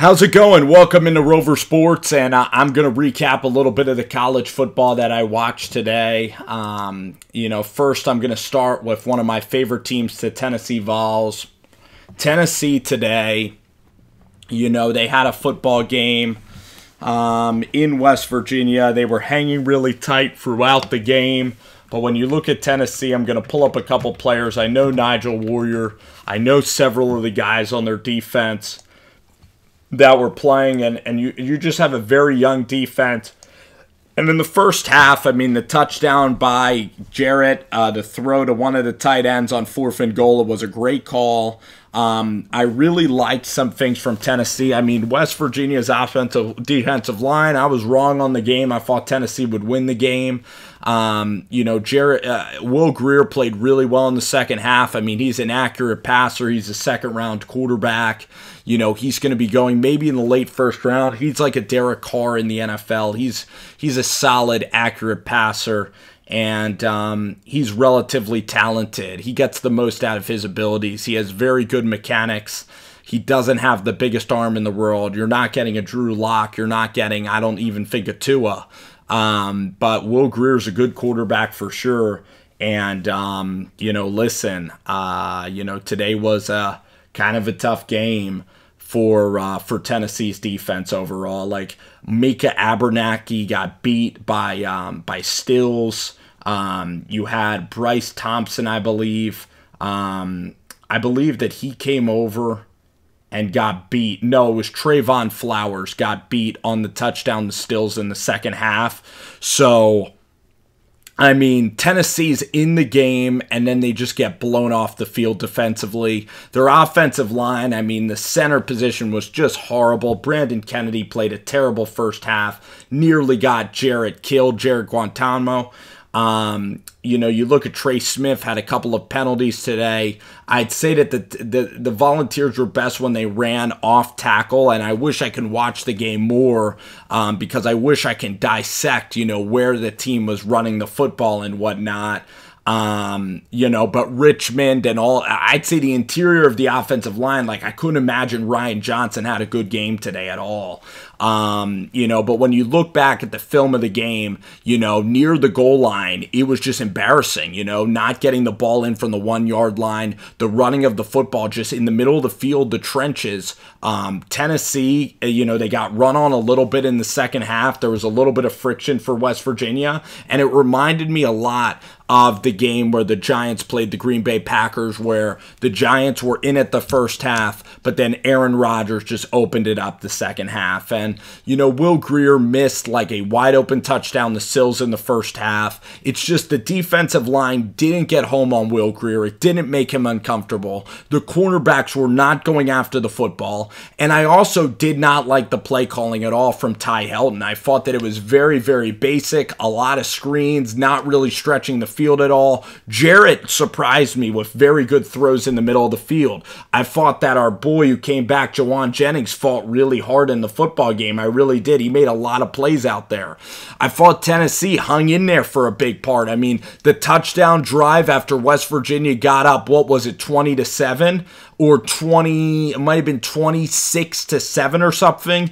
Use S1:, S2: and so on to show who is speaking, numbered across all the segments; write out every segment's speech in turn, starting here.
S1: How's it going? Welcome into Rover Sports, and I'm going to recap a little bit of the college football that I watched today. First I'm going to start with one of my favorite teams, the Tennessee Vols. Tennessee today, they had a football game in West Virginia. They were hanging really tight throughout the game. But when you look at Tennessee, I'm going to pull up a couple players. I know Nigel Warrior. I know several of the guys on their defense that were playing, and you just have a very young defense. And in the first half, the touchdown by Jarrett, the throw to one of the tight ends on 4th and goal, it was a great call. I really liked some things from Tennessee. West Virginia's defensive line, I was wrong on the game. I thought Tennessee would win the game. Will Grier played really well in the second half. He's an accurate passer. He's a second-round quarterback. He's going to be going maybe in the late first round. He's like a Derek Carr in the NFL. He's a solid, accurate passer. And he's relatively talented. He gets the most out of his abilities. He has very good mechanics. He doesn't have the biggest arm in the world. You're not getting a Drew Lock. You're not getting, I don't even think, a Tua. But Will Grier's a good quarterback for sure. And, today was a kind of a tough game for Tennessee's defense overall. Like, Mika Abernathy got beat by Stills. You had Bryce Thompson, I believe. I believe that he came over and got beat. No, it was Trayvon Flowers got beat on the touchdown to Stills in the second half. So, Tennessee's in the game, and then they just get blown off the field defensively. Their offensive line, the center position was just horrible. Brandon Kennedy played a terrible first half, nearly got Jarrett killed, Jared Guantanamo. You look at Trey Smith, had a couple of penalties today. I'd say that the Volunteers were best when they ran off tackle, and I wish I could watch the game more because I wish I can dissect, where the team was running the football and whatnot. But Richmond and all, I'd say the interior of the offensive line, like, I couldn't imagine Ryan Johnson had a good game today at all. But when you look back at the film of the game, near the goal line, it was just embarrassing, not getting the ball in from the 1-yard line, the running of the football just in the middle of the field, the trenches. Tennessee, they got run on a little bit in the second half. There was a little bit of friction for West Virginia, and it reminded me a lot of the game where the Giants played the Green Bay Packers, where the Giants were in it the first half, but then Aaron Rodgers just opened it up the second half. And, Will Grier missed like a wide open touchdown to Sills in the first half. It's just the defensive line didn't get home on Will Grier. It didn't make him uncomfortable. The cornerbacks were not going after the football. And I also did not like the play calling at all from Ty Helton. I thought that it was very, very basic, a lot of screens, not really stretching the field at all. Jarrett surprised me with very good throws in the middle of the field. I thought that our boy who came back, Jawan Jennings, fought really hard in the football game. I really did. He made a lot of plays out there. I thought Tennessee hung in there for a big part. The touchdown drive after West Virginia got up, 20-7 or 20, it might have been 26-7 or something.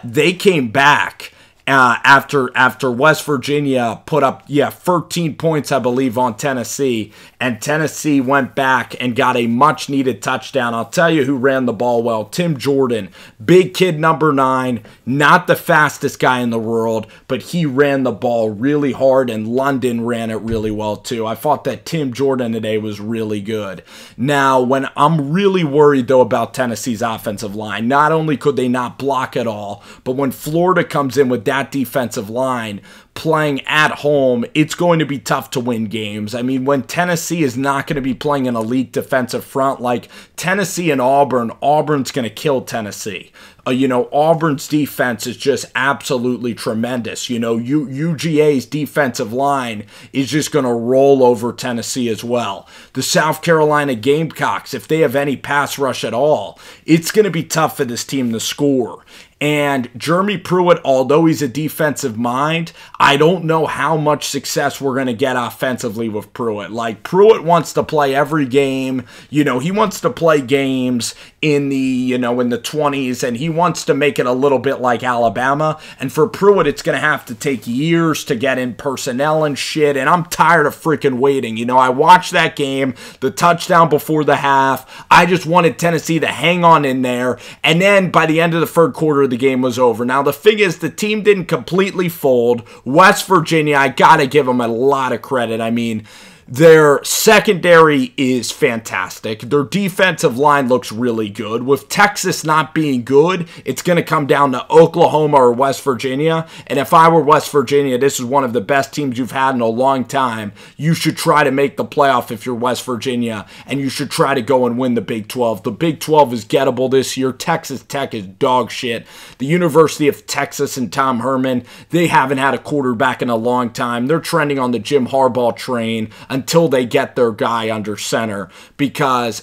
S1: They came back after West Virginia put up 13 points, I believe, on Tennessee, and Tennessee went back and got a much needed touchdown. I'll tell you who ran the ball well. Tim Jordan, big kid, number 9, not the fastest guy in the world, but he ran the ball really hard, and London ran it really well too. I thought that Tim Jordan today was really good. Now, when I'm really worried though about Tennessee's offensive line, not only could they not block at all, but when Florida comes in with that defensive line playing at home, it's going to be tough to win games. When Tennessee is not going to be playing an elite defensive front like Tennessee and Auburn, Auburn's going to kill Tennessee. Auburn's defense is just absolutely tremendous. UGA's defensive line is just going to roll over Tennessee as well. The South Carolina Gamecocks, if they have any pass rush at all, it's going to be tough for this team to score. And Jeremy Pruitt, although he's a defensive mind, I don't know how much success we're going to get offensively with Pruitt. Like, Pruitt wants to play every game. He wants to play games in the, in the 20s, and he wants to make it a little bit like Alabama. And for Pruitt, it's going to have to take years to get in personnel and shit, and I'm tired of freaking waiting. I watched that game, the touchdown before the half. I just wanted Tennessee to hang on in there, and then by the end of the third quarter, the game was over. Now, the thing is, the team didn't completely fold. West Virginia, I got to give them a lot of credit. I mean, their secondary is fantastic. Their defensive line looks really good. With Texas not being good, it's going to come down to Oklahoma or West Virginia. And if I were West Virginia, this is one of the best teams you've had in a long time. You should try to make the playoff if you're West Virginia, and you should try to go and win the Big 12. The Big 12 is gettable this year. Texas Tech is dog shit. The University of Texas and Tom Herman, they haven't had a quarterback in a long time. They're trending on the Jim Harbaugh train until they get their guy under center, because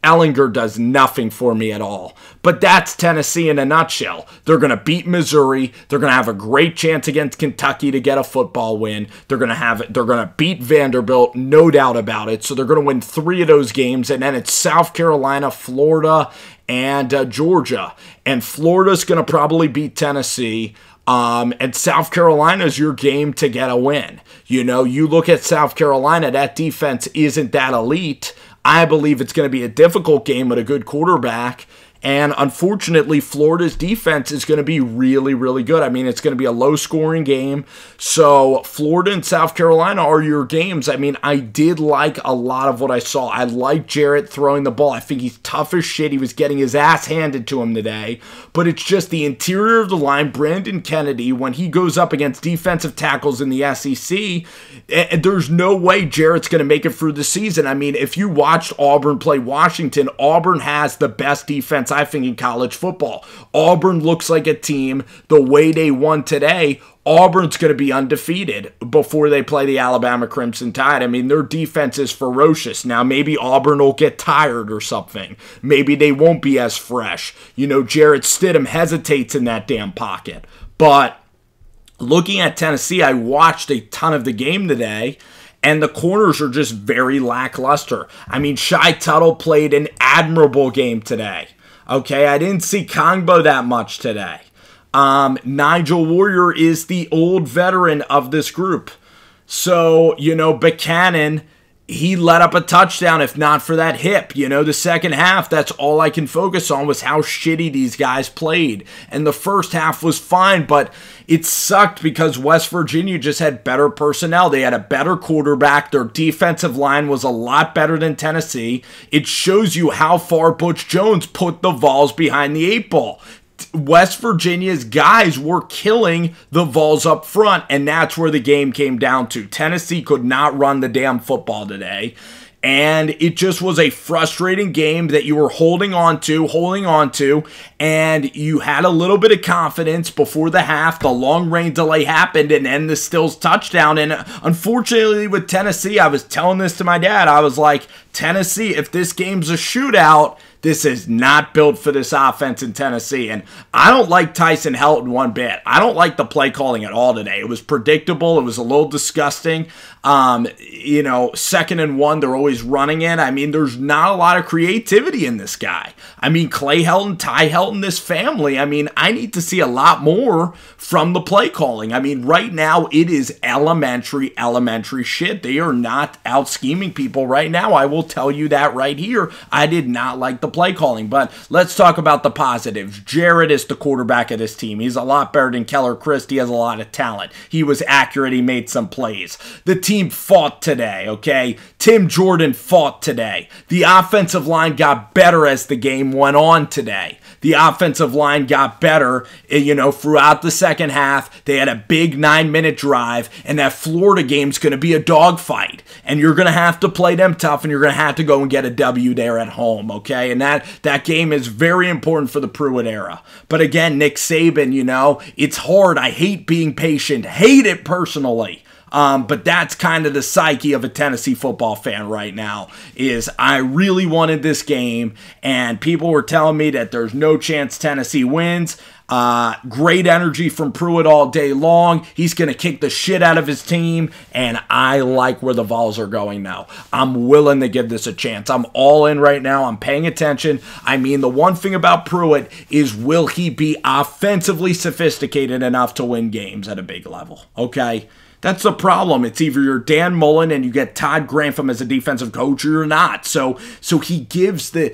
S1: Ellinger does nothing for me at all. But that's Tennessee in a nutshell. They're going to beat Missouri. They're going to have a great chance against Kentucky to get a football win. They're going to beat Vanderbilt, no doubt about it. So they're going to win 3 of those games, and then it's South Carolina, Florida, and Georgia. And Florida's going to probably beat Tennessee. And South Carolina's your game to get a win. You look at South Carolina, that defense isn't that elite. I believe it's going to be a difficult game with a good quarterback. And unfortunately, Florida's defense is going to be really, really good. I mean, it's going to be a low-scoring game. So Florida and South Carolina are your games. I mean, I did like a lot of what I saw. I like Jarrett throwing the ball. I think he's tough as shit. He was getting his ass handed to him today. But it's just the interior of the line, Brandon Kennedy, when he goes up against defensive tackles in the SEC, there's no way Jarrett's going to make it through the season. I mean, if you watched Auburn play Washington, Auburn has the best defense, I think, in college football. Auburn looks like a team, the way they won today, Auburn's going to be undefeated before they play the Alabama Crimson Tide. I mean, their defense is ferocious. Now, maybe Auburn will get tired or something. Maybe they won't be as fresh. Jarrett Stidham hesitates in that damn pocket. But looking at Tennessee, I watched a ton of the game today, and the corners are just very lackluster. I mean, Shai Tuttle played an admirable game today. Okay, I didn't see Kongbo that much today. Nigel Warrior is the old veteran of this group. So, Buchanan, he let up a touchdown if not for that hip. The second half, that's all I can focus on was how shitty these guys played. And the first half was fine, but it sucked because West Virginia just had better personnel. They had a better quarterback. Their defensive line was a lot better than Tennessee. It shows you how far Butch Jones put the Vols behind the 8 ball. West Virginia's guys were killing the Vols up front, and that's where the game came down to. Tennessee could not run the damn football today, and it just was a frustrating game that you were holding on to, and you had a little bit of confidence before the half. The long rain delay happened, and then the Stills touchdown, and unfortunately with Tennessee, I was telling this to my dad, I was like, Tennessee, if this game's a shootout, this is not built for this offense in Tennessee. And I don't like Tyson Helton one bit. I don't like the play calling at all today. It was predictable. It was a little disgusting. 2nd and 1, they're always running in. I mean, there's not a lot of creativity in this guy. I mean, Clay Helton, Ty Helton, this family. I mean, I need to see a lot more from the play calling. I mean, right now, it is elementary shit. They are not out scheming people right now. I will tell you that right here. I did not like the play calling, but let's talk about the positives. Jarrett is the quarterback of this team. He's a lot better than Keller Christ. He has a lot of talent. He was accurate. He made some plays. The team fought today, okay? Tim Jordan fought today. The offensive line got better as the game went on today. The offensive line got better, throughout the second half. They had a big 9-minute drive, and that Florida game's going to be a dogfight. And you're going to have to play them tough, and you're going to have to go and get a W there at home, okay? And that game is very important for the Pruitt era. But again, Nick Saban, it's hard. I hate being patient. Hate it personally. But that's kind of the psyche of a Tennessee football fan right now, is I really wanted this game, and people were telling me that there's no chance Tennessee wins. Great energy from Pruitt all day long. He's going to kick the shit out of his team, and I like where the Vols are going now. I'm willing to give this a chance. I'm all in right now. I'm paying attention. I mean, the one thing about Pruitt is, will he be offensively sophisticated enough to win games at a big level? Okay? That's the problem. It's either you're Dan Mullen and you get Todd Grantham as a defensive coach, or you're not. So he gives the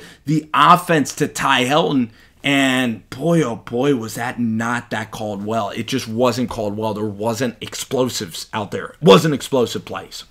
S1: offense to Ty Helton. And boy, oh boy, was that not that called well. It just wasn't called well. There wasn't explosives out there. It wasn't explosive plays.